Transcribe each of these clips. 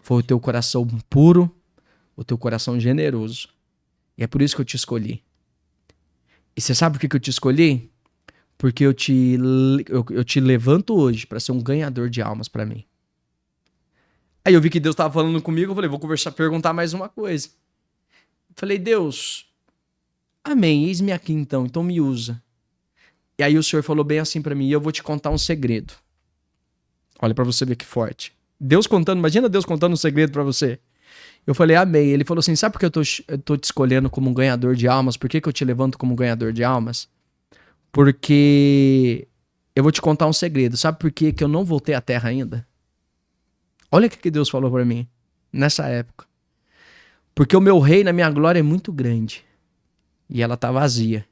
Foi o teu coração puro, o teu coração generoso. E é por isso que eu te escolhi. E você sabe por que eu te escolhi? Porque eu te levanto hoje para ser um ganhador de almas para mim. Aí eu vi que Deus estava falando comigo, eu falei, vou conversar, perguntar mais uma coisa. Falei, Deus, amém, eis-me aqui então me usa. E aí o Senhor falou bem assim para mim, e eu vou te contar um segredo. Olha para você ver que forte. Deus contando, imagina Deus contando um segredo para você. Eu falei, amém. Ele falou assim, sabe por que eu tô te escolhendo como um ganhador de almas? Por que eu te levanto como um ganhador de almas? Porque eu vou te contar um segredo. Sabe por que eu não voltei à terra ainda? Olha o que Deus falou para mim nessa época. Porque o meu reino, a minha glória é muito grande. E ela tá vazia.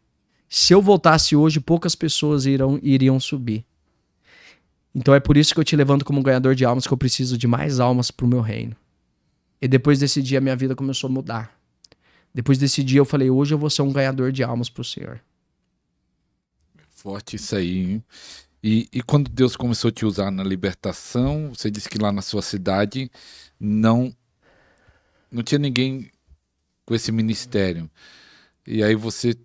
Se eu voltasse hoje, poucas pessoas iriam subir. Então é por isso que eu te levanto como um ganhador de almas, que eu preciso de mais almas pro meu reino. E depois desse dia, minha vida começou a mudar. Depois desse dia, eu falei, hoje eu vou ser um ganhador de almas pro Senhor. Forte isso aí, hein? E quando Deus começou a te usar na libertação, você disse que lá na sua cidade não tinha ninguém com esse ministério. E aí você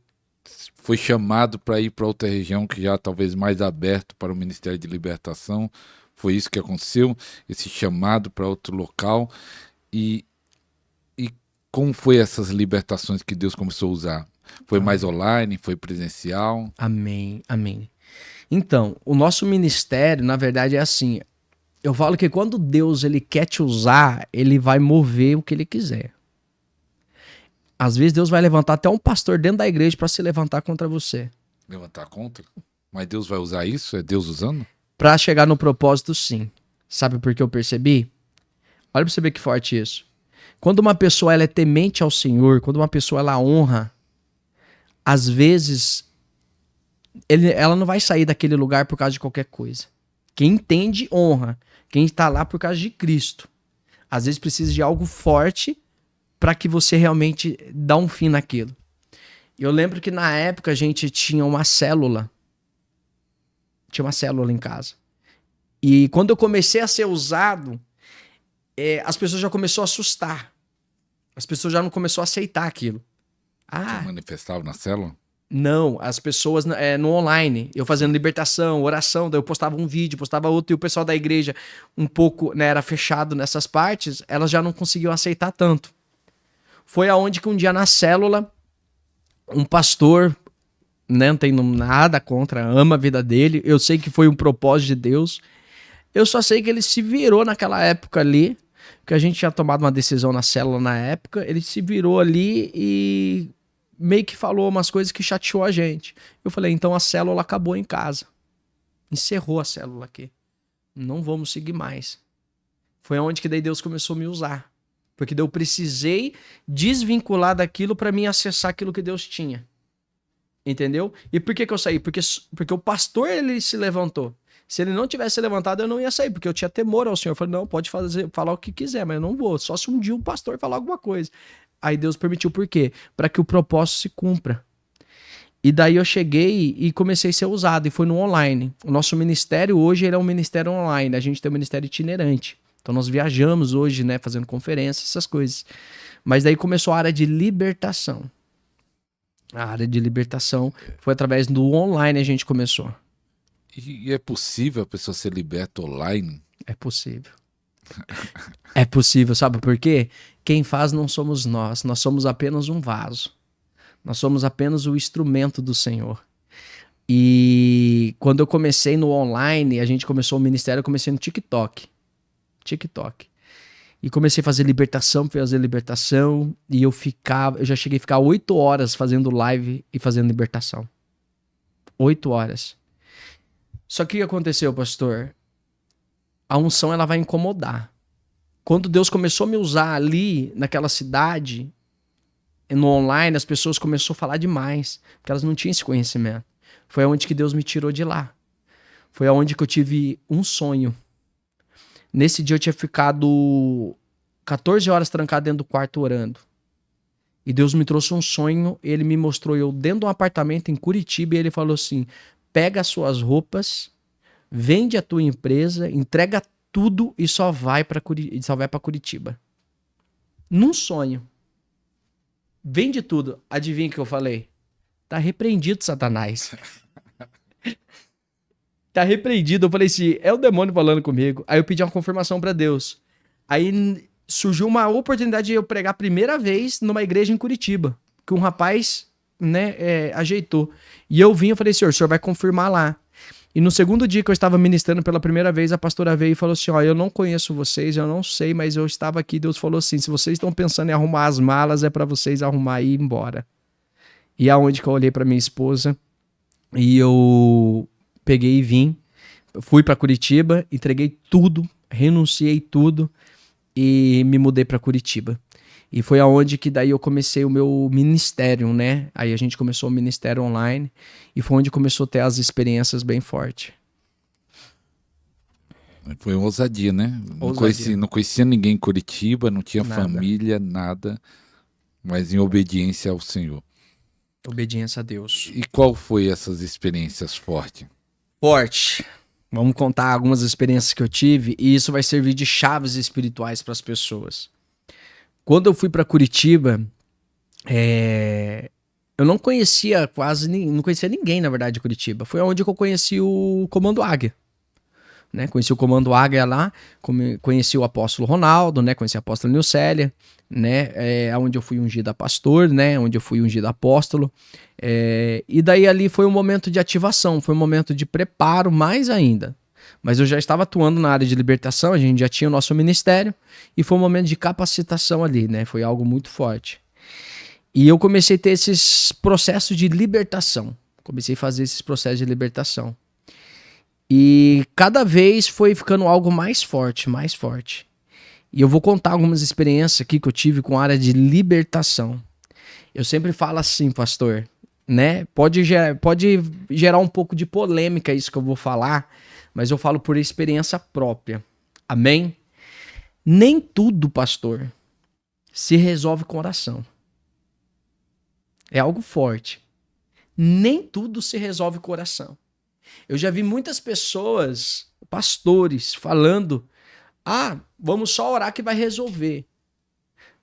foi chamado para ir para outra região que já talvez mais aberto para o Ministério de Libertação. Foi isso que aconteceu, esse chamado para outro local. E como foi essas libertações que Deus começou a usar? Foi mais online, foi presencial? Amém, amém. Então, o nosso ministério, na verdade, é assim. Eu falo que quando Deus ele quer te usar, ele vai mover o que ele quiser. Às vezes Deus vai levantar até um pastor dentro da igreja para se levantar contra você. Levantar contra? Mas Deus vai usar isso? É Deus usando? Para chegar no propósito, sim. Sabe por que eu percebi? Olha para você ver que forte isso. Quando uma pessoa ela é temente ao Senhor, quando uma pessoa ela honra, às vezes ela não vai sair daquele lugar por causa de qualquer coisa. Quem entende, honra. Quem está lá por causa de Cristo. Às vezes precisa de algo forte para que você realmente dá um fim naquilo. Eu lembro que na época a gente tinha uma célula. Tinha uma célula em casa. E quando eu comecei a ser usado, as pessoas já começaram a assustar. As pessoas já não começaram a aceitar aquilo. Você manifestava na célula? Não, as pessoas no online, eu fazendo libertação, oração, daí eu postava um vídeo, postava outro, e o pessoal da igreja um pouco, né, era fechado nessas partes, elas já não conseguiam aceitar tanto. Foi aonde que um dia na célula, um pastor, né, não tenho nada contra, ama a vida dele, eu sei que foi um propósito de Deus, eu só sei que ele se virou naquela época ali, que a gente tinha tomado uma decisão na célula na época, ele se virou ali e meio que falou umas coisas que chateou a gente. Eu falei, então a célula acabou em casa. Encerrou a célula aqui. Não vamos seguir mais. Foi onde que daí Deus começou a me usar. Porque daí eu precisei desvincular daquilo para mim acessar aquilo que Deus tinha. Entendeu? E por que eu saí? Porque o pastor ele se levantou. Se ele não tivesse levantado, eu não ia sair, porque eu tinha temor ao Senhor. Eu falei, não, pode falar o que quiser, mas eu não vou. Só se um dia o pastor falar alguma coisa. Aí Deus permitiu por quê? Para que o propósito se cumpra. E daí eu cheguei e comecei a ser usado, e foi no online. O nosso ministério hoje ele é um ministério online, a gente tem um ministério itinerante. Então nós viajamos hoje, né, fazendo conferências, essas coisas. Mas daí começou a área de libertação. A área de libertação foi através do online a gente começou. E é possível a pessoa ser liberta online? É possível. É possível, sabe por quê? Quem faz não somos nós somos apenas um vaso. Nós somos apenas o instrumento do Senhor. E quando eu comecei no online, a gente começou o ministério, eu comecei no TikTok. E comecei a fazer libertação, e eu já cheguei a ficar 8 horas fazendo live e fazendo libertação. 8 horas. Só que o que aconteceu, pastor? A unção ela vai incomodar. Quando Deus começou a me usar ali, naquela cidade, no online, as pessoas começaram a falar demais, porque elas não tinham esse conhecimento. Foi aonde que Deus me tirou de lá. Foi aonde que eu tive um sonho. Nesse dia eu tinha ficado 14 horas trancado dentro do quarto orando. E Deus me trouxe um sonho, ele me mostrou eu dentro de um apartamento em Curitiba, e ele falou assim, pega as suas roupas, vende a tua empresa, entrega tudo e só vai para Curitiba. Num sonho. Vende tudo. Adivinha o que eu falei? Tá repreendido, Satanás. Tá repreendido. Eu falei assim, é o demônio falando comigo. Aí eu pedi uma confirmação pra Deus. Aí surgiu uma oportunidade de eu pregar a primeira vez numa igreja em Curitiba. Que um rapaz, né, ajeitou. E eu vim, eu falei, senhor, o senhor vai confirmar lá. E no segundo dia que eu estava ministrando pela primeira vez, a pastora veio e falou assim, ó, eu não conheço vocês, eu não sei, mas eu estava aqui, Deus falou assim, se vocês estão pensando em arrumar as malas, é para vocês arrumar e ir embora. E aonde que eu olhei para minha esposa e eu peguei e vim, fui para Curitiba, entreguei tudo, renunciei tudo e me mudei para Curitiba. E foi aonde que daí eu comecei o meu ministério, né? Aí a gente começou o ministério online e foi onde começou a ter as experiências bem fortes. Foi uma ousadia, né? Ousadia. Não conhecia ninguém em Curitiba, não tinha Nada. família, nada, mas em obediência ao Senhor. Obediência a Deus. E qual foi essas experiências fortes? Forte. Vamos contar algumas experiências que eu tive e isso vai servir de chaves espirituais para as pessoas. Quando eu fui para Curitiba, eu não conhecia não conhecia ninguém, na verdade, de Curitiba. Foi onde que eu conheci o Comando Águia. Né? Conheci o Comando Águia lá, conheci o apóstolo Ronaldo, né? Conheci a apóstola Nilcélia, né? Onde eu fui ungido a pastor, né? Onde eu fui ungido apóstolo. E daí ali foi um momento de ativação, foi um momento de preparo mais ainda. Mas eu já estava atuando na área de libertação, a gente já tinha o nosso ministério, e foi um momento de capacitação ali, né? Foi algo muito forte. E eu comecei a ter esses processos de libertação. Comecei a fazer esses processos de libertação. E cada vez foi ficando algo mais forte, mais forte. E eu vou contar algumas experiências aqui que eu tive com a área de libertação. Eu sempre falo assim, pastor, né? Pode gerar um pouco de polêmica isso que eu vou falar, mas eu falo por experiência própria. Amém? Nem tudo, pastor, se resolve com oração. É algo forte. Nem tudo se resolve com oração. Eu já vi muitas pessoas, pastores, falando: vamos só orar que vai resolver.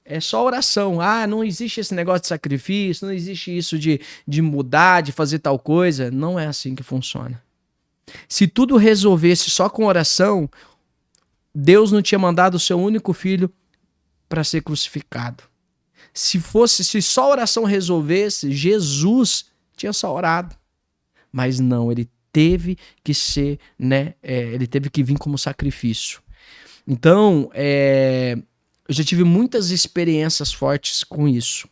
É só oração. Não existe esse negócio de sacrifício, não existe isso de mudar, de fazer tal coisa. Não é assim que funciona. Se tudo resolvesse só com oração, Deus não tinha mandado o seu único filho para ser crucificado. Se só oração resolvesse, Jesus tinha só orado. Mas não, ele teve que ser, né? Ele teve que vir como sacrifício. Então, eu já tive muitas experiências fortes com isso.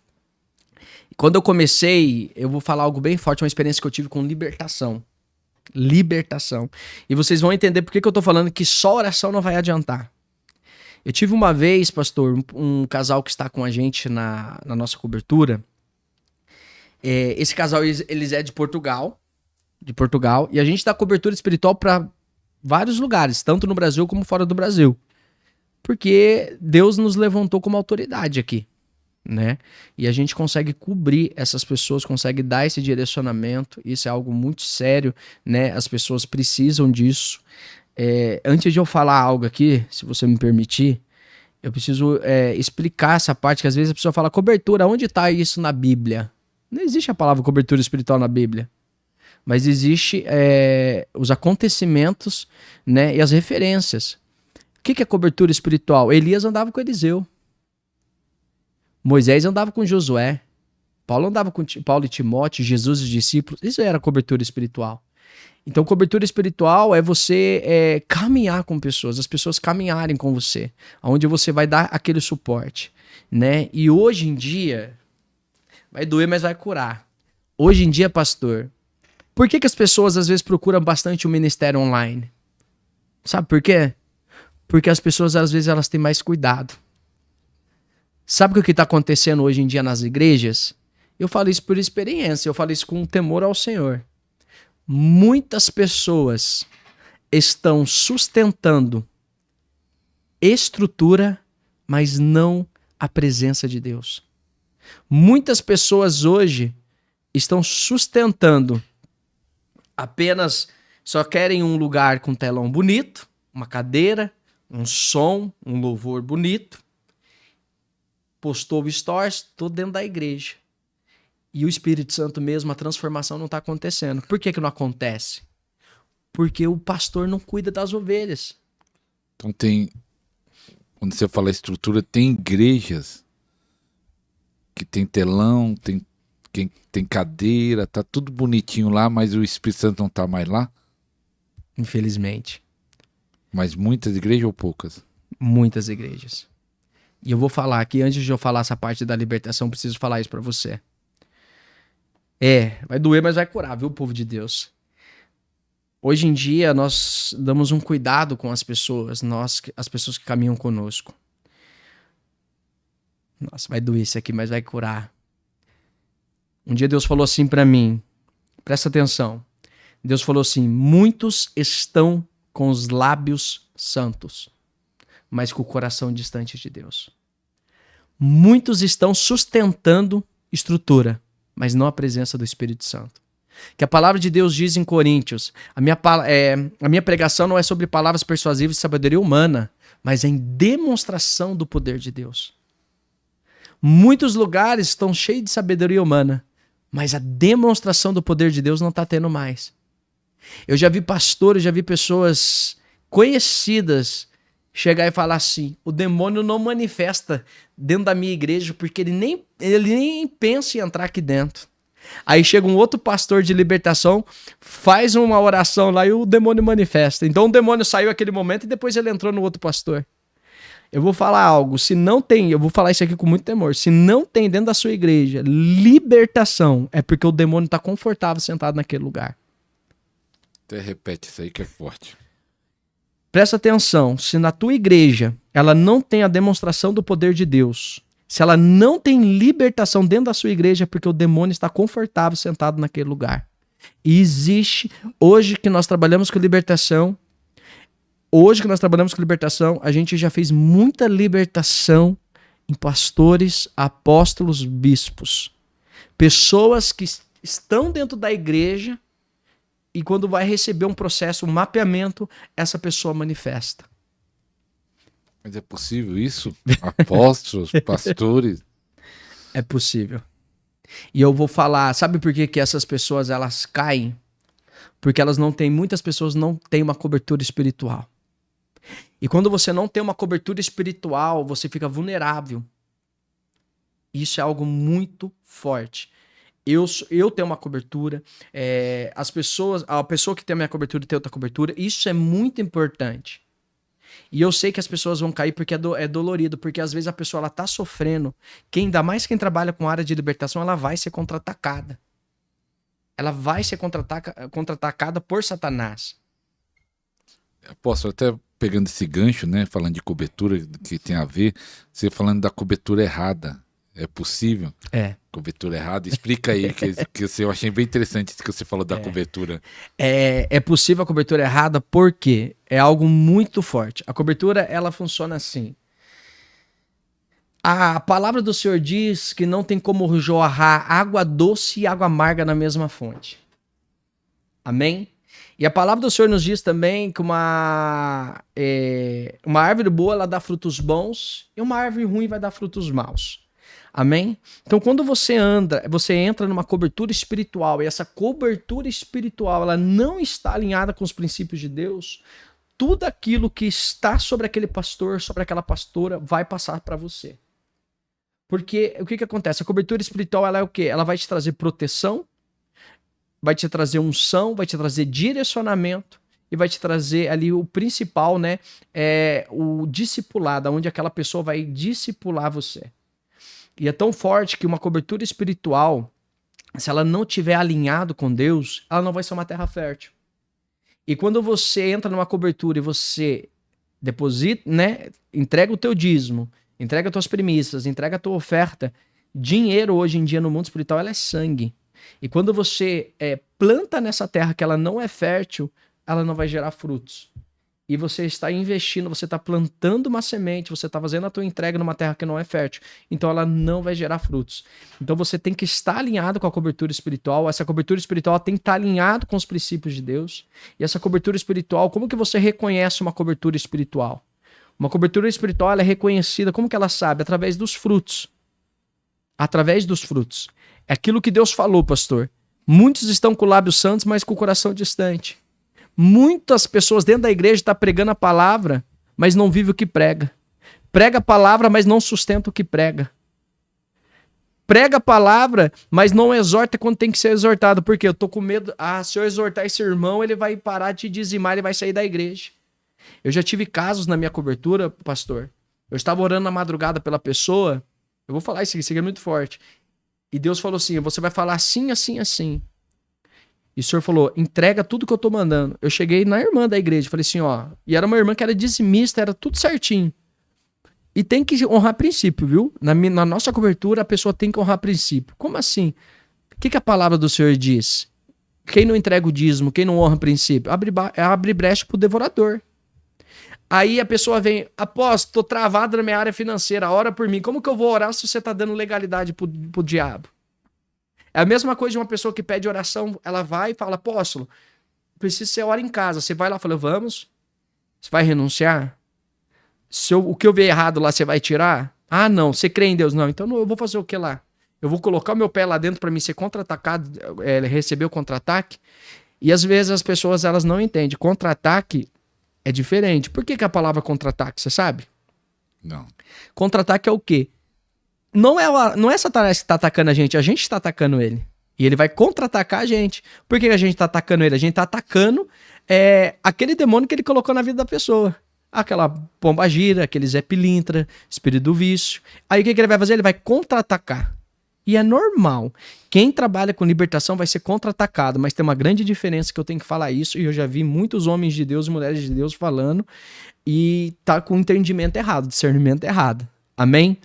Quando eu comecei, eu vou falar algo bem forte, uma experiência que eu tive com libertação. Libertação. E vocês vão entender por que eu tô falando que só oração não vai adiantar. Eu tive uma vez, pastor, um casal que está com a gente na nossa cobertura. Esse casal, eles é de Portugal, e a gente dá cobertura espiritual para vários lugares, tanto no Brasil como fora do Brasil. Porque Deus nos levantou como autoridade aqui, né? E a gente consegue cobrir essas pessoas, consegue dar esse direcionamento. Isso é algo muito sério, né? As pessoas precisam disso. Antes de eu falar algo aqui, se você me permitir, eu preciso explicar essa parte, que às vezes a pessoa fala, cobertura, onde está isso na Bíblia? Não existe a palavra cobertura espiritual na Bíblia. Mas existe os acontecimentos, né, e as referências. O que é cobertura espiritual? Elias andava com Eliseu. Moisés andava com Josué. Paulo andava com Paulo e Timóteo, Jesus e os discípulos. Isso era cobertura espiritual. Então, cobertura espiritual é você caminhar com pessoas, as pessoas caminharem com você, onde você vai dar aquele suporte, né? E hoje em dia, vai doer, mas vai curar. Hoje em dia, pastor, por que as pessoas às vezes procuram bastante o ministério online? Sabe por quê? Porque as pessoas, às vezes, elas têm mais cuidado. Sabe o que está acontecendo hoje em dia nas igrejas? Eu falo isso por experiência, eu falo isso com temor ao Senhor. Muitas pessoas estão sustentando estrutura, mas não a presença de Deus. Muitas pessoas hoje estão sustentando apenas, só querem um lugar com telão bonito, uma cadeira, um som, um louvor bonito, postou o stories, tô dentro da igreja. E o Espírito Santo mesmo, a transformação não está acontecendo. Por que não acontece? Porque o pastor não cuida das ovelhas. Então quando você fala estrutura, tem igrejas que tem telão, tem cadeira, tá tudo bonitinho lá, mas o Espírito Santo não tá mais lá? Infelizmente. Mas muitas igrejas ou poucas? Muitas igrejas. E eu vou falar aqui, antes de eu falar essa parte da libertação, preciso falar isso para você. Vai doer, mas vai curar, viu, povo de Deus? Hoje em dia, nós damos um cuidado com as pessoas, as pessoas que caminham conosco. Nossa, vai doer isso aqui, mas vai curar. Um dia Deus falou assim para mim, presta atenção. Deus falou assim, muitos estão com os lábios santos, mas com o coração distante de Deus. Muitos estão sustentando estrutura, mas não a presença do Espírito Santo. Que a palavra de Deus diz em Coríntios, a minha pregação não é sobre palavras persuasivas de sabedoria humana, mas em demonstração do poder de Deus. Muitos lugares estão cheios de sabedoria humana, mas a demonstração do poder de Deus não está tendo mais. Eu já vi pastores, já vi pessoas conhecidas chegar e falar assim, o demônio não manifesta dentro da minha igreja porque ele nem pensa em entrar aqui dentro. Aí chega um outro pastor de libertação, faz uma oração lá e o demônio manifesta. Então o demônio saiu naquele momento e depois ele entrou no outro pastor. Eu vou falar algo, se não tem, eu vou falar isso aqui com muito temor, se não tem dentro da sua igreja libertação, é porque o demônio está confortável sentado naquele lugar. Até repete isso aí que é forte. Presta atenção, se na tua igreja ela não tem a demonstração do poder de Deus, se ela não tem libertação dentro da sua igreja, é porque o demônio está confortável sentado naquele lugar. E existe, hoje que nós trabalhamos com libertação, a gente já fez muita libertação em pastores, apóstolos, bispos. Pessoas que estão dentro da igreja e quando vai receber um processo, um mapeamento, essa pessoa manifesta. Mas é possível isso? Apóstolos, pastores? É possível. E eu vou falar, sabe por que essas pessoas elas caem? Porque muitas pessoas não têm uma cobertura espiritual. E quando você não tem uma cobertura espiritual, você fica vulnerável. Isso é algo muito forte. Eu tenho uma cobertura, a pessoa que tem a minha cobertura tem outra cobertura, isso é muito importante. E eu sei que as pessoas vão cair porque é dolorido, porque às vezes a pessoa ela tá sofrendo, ainda mais quem trabalha com área de libertação, ela vai ser contra-atacada. Ela vai ser contra-atacada por Satanás. Posso até pegando esse gancho, né, falando de cobertura que tem a ver, você falando da cobertura errada. É possível? Cobertura errada? Explica aí, que eu achei bem interessante isso que você falou da cobertura. É possível a cobertura errada porque é algo muito forte. A cobertura, ela funciona assim. A palavra do Senhor diz que não tem como jorrar água doce e água amarga na mesma fonte. Amém? E a palavra do Senhor nos diz também que uma árvore boa ela dá frutos bons e uma árvore ruim vai dar frutos maus. Amém? Então, quando você entra numa cobertura espiritual e essa cobertura espiritual ela não está alinhada com os princípios de Deus, tudo aquilo que está sobre aquele pastor, sobre aquela pastora, vai passar para você. Porque o que acontece? A cobertura espiritual ela é o quê? Ela vai te trazer proteção, vai te trazer unção, vai te trazer direcionamento e vai te trazer ali o principal, né? O discipulado, onde aquela pessoa vai discipular você. E é tão forte que uma cobertura espiritual, se ela não estiver alinhado com Deus, ela não vai ser uma terra fértil. E quando você entra numa cobertura e você deposita, né, entrega o teu dízimo, entrega as tuas premissas, entrega a tua oferta, dinheiro hoje em dia no mundo espiritual ela é sangue. E quando você planta nessa terra que ela não é fértil, ela não vai gerar frutos. E você está investindo, você está plantando uma semente, você está fazendo a tua entrega numa terra que não é fértil. Então ela não vai gerar frutos. Então você tem que estar alinhado com a cobertura espiritual. Essa cobertura espiritual tem que estar alinhado com os princípios de Deus. E essa cobertura espiritual, como que você reconhece uma cobertura espiritual? Uma cobertura espiritual ela é reconhecida, como que ela sabe? Através dos frutos. Através dos frutos. É aquilo que Deus falou, pastor. Muitos estão com lábios santos, mas com o coração distante. Muitas pessoas dentro da igreja estão pregando a palavra, mas não vive o que prega. Prega a palavra, mas não sustenta o que prega. Prega a palavra, mas não exorta quando tem que ser exortado. Porque eu tô com medo. Se eu exortar esse irmão, ele vai parar de dizimar, ele vai sair da igreja. Eu já tive casos na minha cobertura, pastor. Eu estava orando na madrugada pela pessoa. Eu vou falar isso aqui é muito forte. E Deus falou assim, você vai falar assim, assim, assim. E o senhor falou, entrega tudo que eu tô mandando. Eu cheguei na irmã da igreja, falei assim, ó. E era uma irmã que era dizimista, era tudo certinho. E tem que honrar princípio, viu? Na nossa cobertura, a pessoa tem que honrar princípio. Como assim? O que a palavra do Senhor diz? Quem não entrega o dízimo, quem não honra princípio, abre brecha pro devorador. Aí a pessoa vem, apóstolo, tô travado na minha área financeira, ora por mim. Como que eu vou orar se você tá dando legalidade pro diabo? É a mesma coisa de uma pessoa que pede oração, ela vai e fala, apóstolo, preciso que você ore em casa. Você vai lá e fala, vamos? Você vai renunciar? O que eu ver errado lá, você vai tirar? Ah, não, você crê em Deus? Não, então eu vou fazer o que lá? Eu vou colocar o meu pé lá dentro para mim ser contra-atacado, receber o contra-ataque? E às vezes as pessoas elas não entendem. Contra-ataque é diferente. Por que a palavra contra-ataque, você sabe? Não. Contra-ataque é o quê? Não é Satanás que está atacando a gente está atacando ele. E ele vai contra-atacar a gente. Por que a gente está atacando ele? A gente está atacando aquele demônio que ele colocou na vida da pessoa. Aquela pomba gira, aquele Zé Pilintra, espírito do vício. Aí o que ele vai fazer? Ele vai contra-atacar. E é normal. Quem trabalha com libertação vai ser contra-atacado, mas tem uma grande diferença que eu tenho que falar isso, e eu já vi muitos homens de Deus e mulheres de Deus falando, e tá com entendimento errado, discernimento errado. Amém?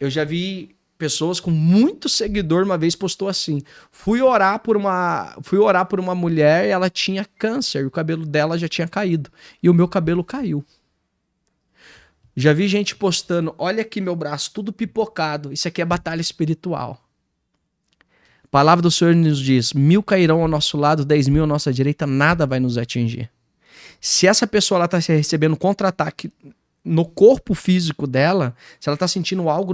Eu já vi pessoas com muito seguidor, uma vez postou assim, fui orar por uma mulher e ela tinha câncer, o cabelo dela já tinha caído, e o meu cabelo caiu. Já vi gente postando, olha aqui meu braço, tudo pipocado. Isso aqui é batalha espiritual. A palavra do Senhor nos diz, 1000 cairão ao nosso lado, 10.000 à nossa direita, nada vai nos atingir. Se essa pessoa está recebendo contra-ataque no corpo físico dela, se ela está sentindo algo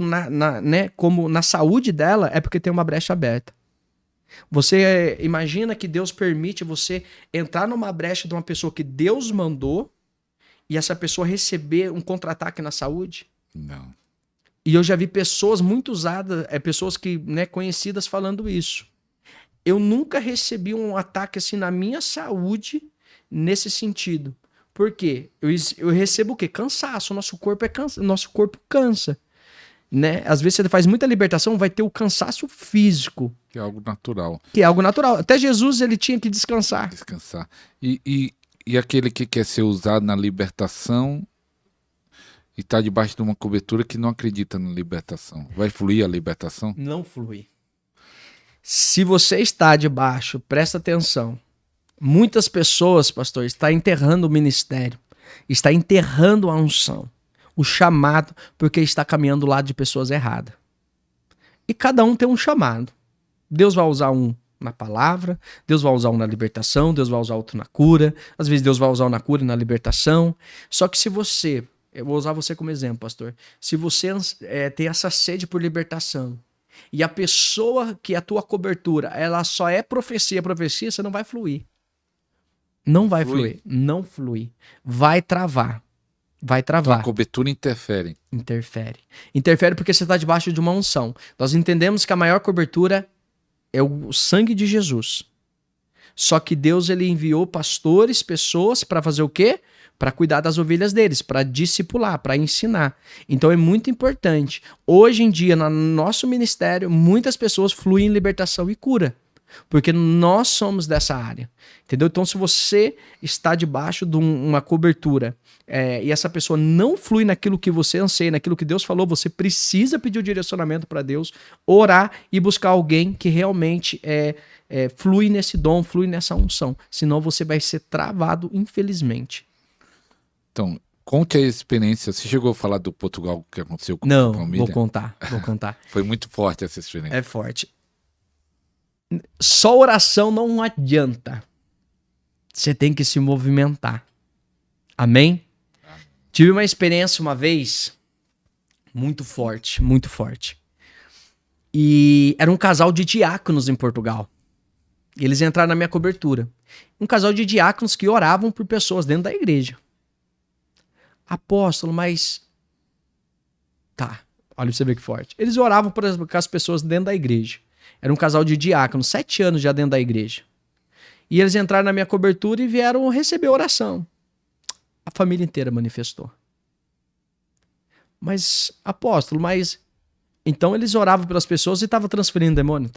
como na saúde dela, é porque tem uma brecha aberta. Você imagina que Deus permite você entrar numa brecha de uma pessoa que Deus mandou, e essa pessoa receber um contra-ataque na saúde? Não. E eu já vi pessoas muito usadas, pessoas que, conhecidas falando isso. Eu nunca recebi um ataque assim na minha saúde nesse sentido. Por quê? Eu recebo o quê? Cansaço. Nosso corpo cansa. Né? Às vezes você faz muita libertação, vai ter o cansaço físico. Que é algo natural. Até Jesus ele tinha que descansar. E aquele que quer ser usado na libertação e está debaixo de uma cobertura que não acredita na libertação, vai fluir a libertação? Não flui. Se você está debaixo, presta atenção. Muitas pessoas, pastor, estão enterrando o ministério, está enterrando a unção, o chamado, porque está caminhando do lado de pessoas erradas. E cada um tem um chamado. Deus vai usar um na palavra, Deus vai usar um na libertação, Deus vai usar outro na cura, às vezes Deus vai usar um na cura e na libertação. Só que se você, eu vou usar você como exemplo, pastor, se você tem essa sede por libertação, e a pessoa que é a tua cobertura, ela só é profecia, você não vai fluir. Não vai fluir. Não flui. Vai travar. Então a cobertura interfere. Interfere porque você está debaixo de uma unção. Nós entendemos que a maior cobertura é o sangue de Jesus. Só que Deus ele enviou pastores, pessoas para fazer o quê? Para cuidar das ovelhas deles, para discipular, para ensinar. Então é muito importante. Hoje em dia, no nosso ministério, muitas pessoas fluem em libertação e cura. Porque nós somos dessa área. Entendeu? Então, se você está debaixo de uma cobertura e essa pessoa não flui naquilo que você anseia, naquilo que Deus falou, você precisa pedir o direcionamento para Deus, orar e buscar alguém que realmente flui nesse dom, flui nessa unção. Senão você vai ser travado, infelizmente. Então, conte a experiência. Você chegou a falar do Portugal que aconteceu com a família? Vou contar. Foi muito forte essa experiência. É forte. Só oração não adianta. Você tem que se movimentar. Amém? Tive uma experiência uma vez muito forte, muito forte. E era um casal de diáconos em Portugal. E eles entraram na minha cobertura. Um casal de diáconos que oravam por pessoas dentro da igreja. Apóstolo, mas... Tá, olha pra você ver que forte. Eles oravam por as pessoas dentro da igreja. Era um casal de diáconos, 7 anos já dentro da igreja. E eles entraram na minha cobertura e vieram receber oração. A família inteira manifestou. Mas, apóstolo, mas... Então eles oravam pelas pessoas e estavam transferindo demônio?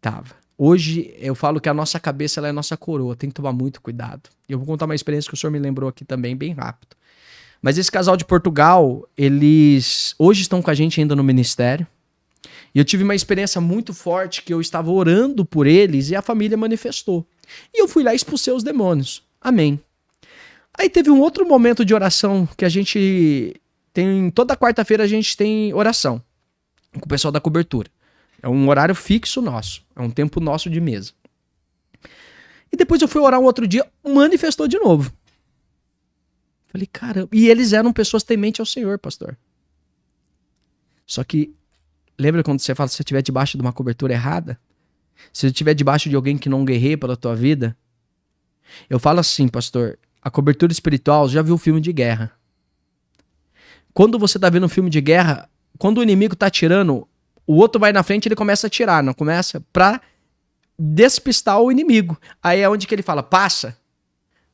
Tava. Hoje eu falo que a nossa cabeça ela é a nossa coroa, tem que tomar muito cuidado. E eu vou contar uma experiência que o senhor me lembrou aqui também, bem rápido. Mas esse casal de Portugal, eles hoje estão com a gente ainda no ministério. E eu tive uma experiência muito forte que eu estava orando por eles e a família manifestou. E eu fui lá e expulsei os demônios. Amém. Aí teve um outro momento de oração que a gente tem... Toda quarta-feira a gente tem oração com o pessoal da cobertura. É um horário fixo nosso. É um tempo nosso de mesa. E depois eu fui orar um outro dia, manifestou de novo. Falei, caramba. E eles eram pessoas tementes ao Senhor, pastor. Só que, lembra quando você fala, se você estiver debaixo de uma cobertura errada? Se você estiver debaixo de alguém que não guerreia pela tua vida? Eu falo assim, pastor, a cobertura espiritual, já viu filme de guerra. Quando você tá vendo um filme de guerra, quando o inimigo tá atirando, o outro vai na frente e ele começa a atirar, não começa? Pra despistar o inimigo. Aí é onde que ele fala, passa.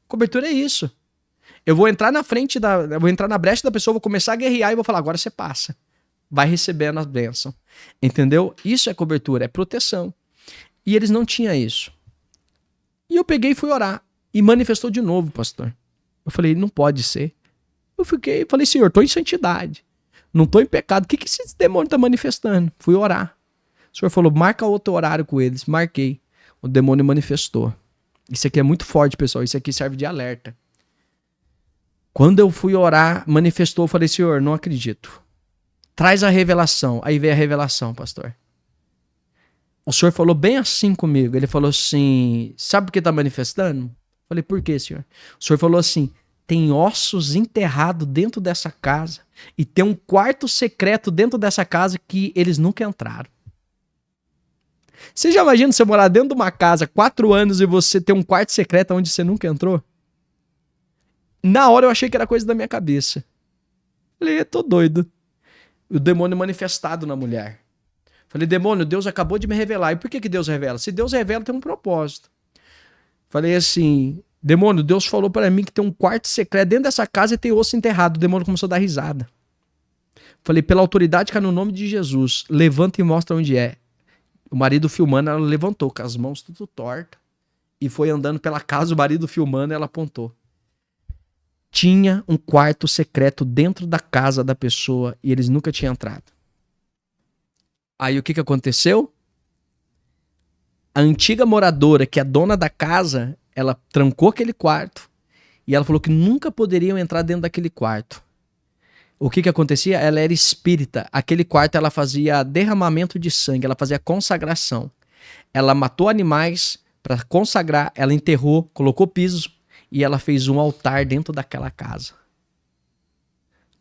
Cobertura é isso. Eu vou entrar na frente eu vou entrar na brecha da pessoa, vou começar a guerrear e vou falar, agora você passa. Vai recebendo a bênção. Entendeu? Isso é cobertura, é proteção. E eles não tinham isso. E eu peguei e fui orar. E manifestou de novo, pastor. Eu falei, não pode ser. Falei, Senhor, tô em santidade. Não tô em pecado. O que esse demônio tá manifestando? Fui orar. O Senhor falou, marca outro horário com eles. Marquei. O demônio manifestou. Isso aqui é muito forte, pessoal. Isso aqui serve de alerta. Quando eu fui orar, manifestou. Eu falei, Senhor, não acredito. Traz a revelação. Aí veio a revelação, pastor. O Senhor falou bem assim comigo. Ele falou assim, sabe por que tá manifestando? Eu falei, por quê, Senhor? O Senhor falou assim, tem ossos enterrados dentro dessa casa e tem um quarto secreto dentro dessa casa que eles nunca entraram. Você já imagina você morar dentro de uma casa 4 anos e você ter um quarto secreto onde você nunca entrou? Na hora eu achei que era coisa da minha cabeça. Falei, tô doido. O demônio manifestado na mulher. Falei, demônio, Deus acabou de me revelar. E por que Deus revela? Se Deus revela, tem um propósito. Falei assim, demônio, Deus falou para mim que tem um quarto secreto dentro dessa casa e tem osso enterrado. O demônio começou a dar risada. Falei, pela autoridade que é no nome de Jesus, levanta e mostra onde é. O marido filmando, ela levantou com as mãos tudo tortas e foi andando pela casa, o marido filmando, ela apontou. Tinha um quarto secreto dentro da casa da pessoa e eles nunca tinham entrado. Aí o que aconteceu? A antiga moradora, que é a dona da casa, ela trancou aquele quarto e ela falou que nunca poderiam entrar dentro daquele quarto. O que acontecia? Ela era espírita. Aquele quarto ela fazia derramamento de sangue, ela fazia consagração. Ela matou animais para consagrar, ela enterrou, colocou piso e ela fez um altar dentro daquela casa.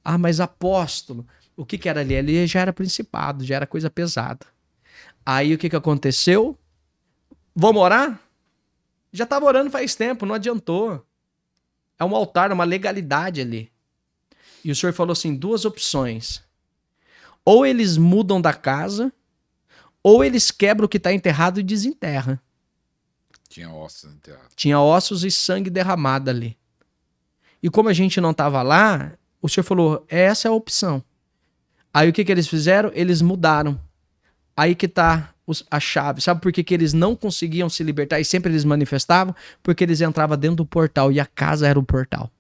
Ah, mas apóstolo, o que era ali? Ali já era principado, já era coisa pesada. Aí o que aconteceu? Vamos orar? Já estava orando faz tempo, não adiantou. É um altar, uma legalidade ali. E o Senhor falou assim, 2 opções. Ou eles mudam da casa, ou eles quebram o que está enterrado e desenterram. Tinha ossos enterrados. Tinha ossos e sangue derramado ali. E como a gente não estava lá, o Senhor falou, essa é a opção. Aí o que eles fizeram? Eles mudaram. Aí que está a chave. Sabe por que eles não conseguiam se libertar e sempre eles manifestavam? Porque eles entravam dentro do portal e a casa era o portal.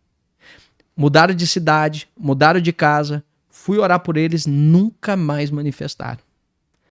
Mudaram de cidade, mudaram de casa, fui orar por eles, nunca mais manifestaram.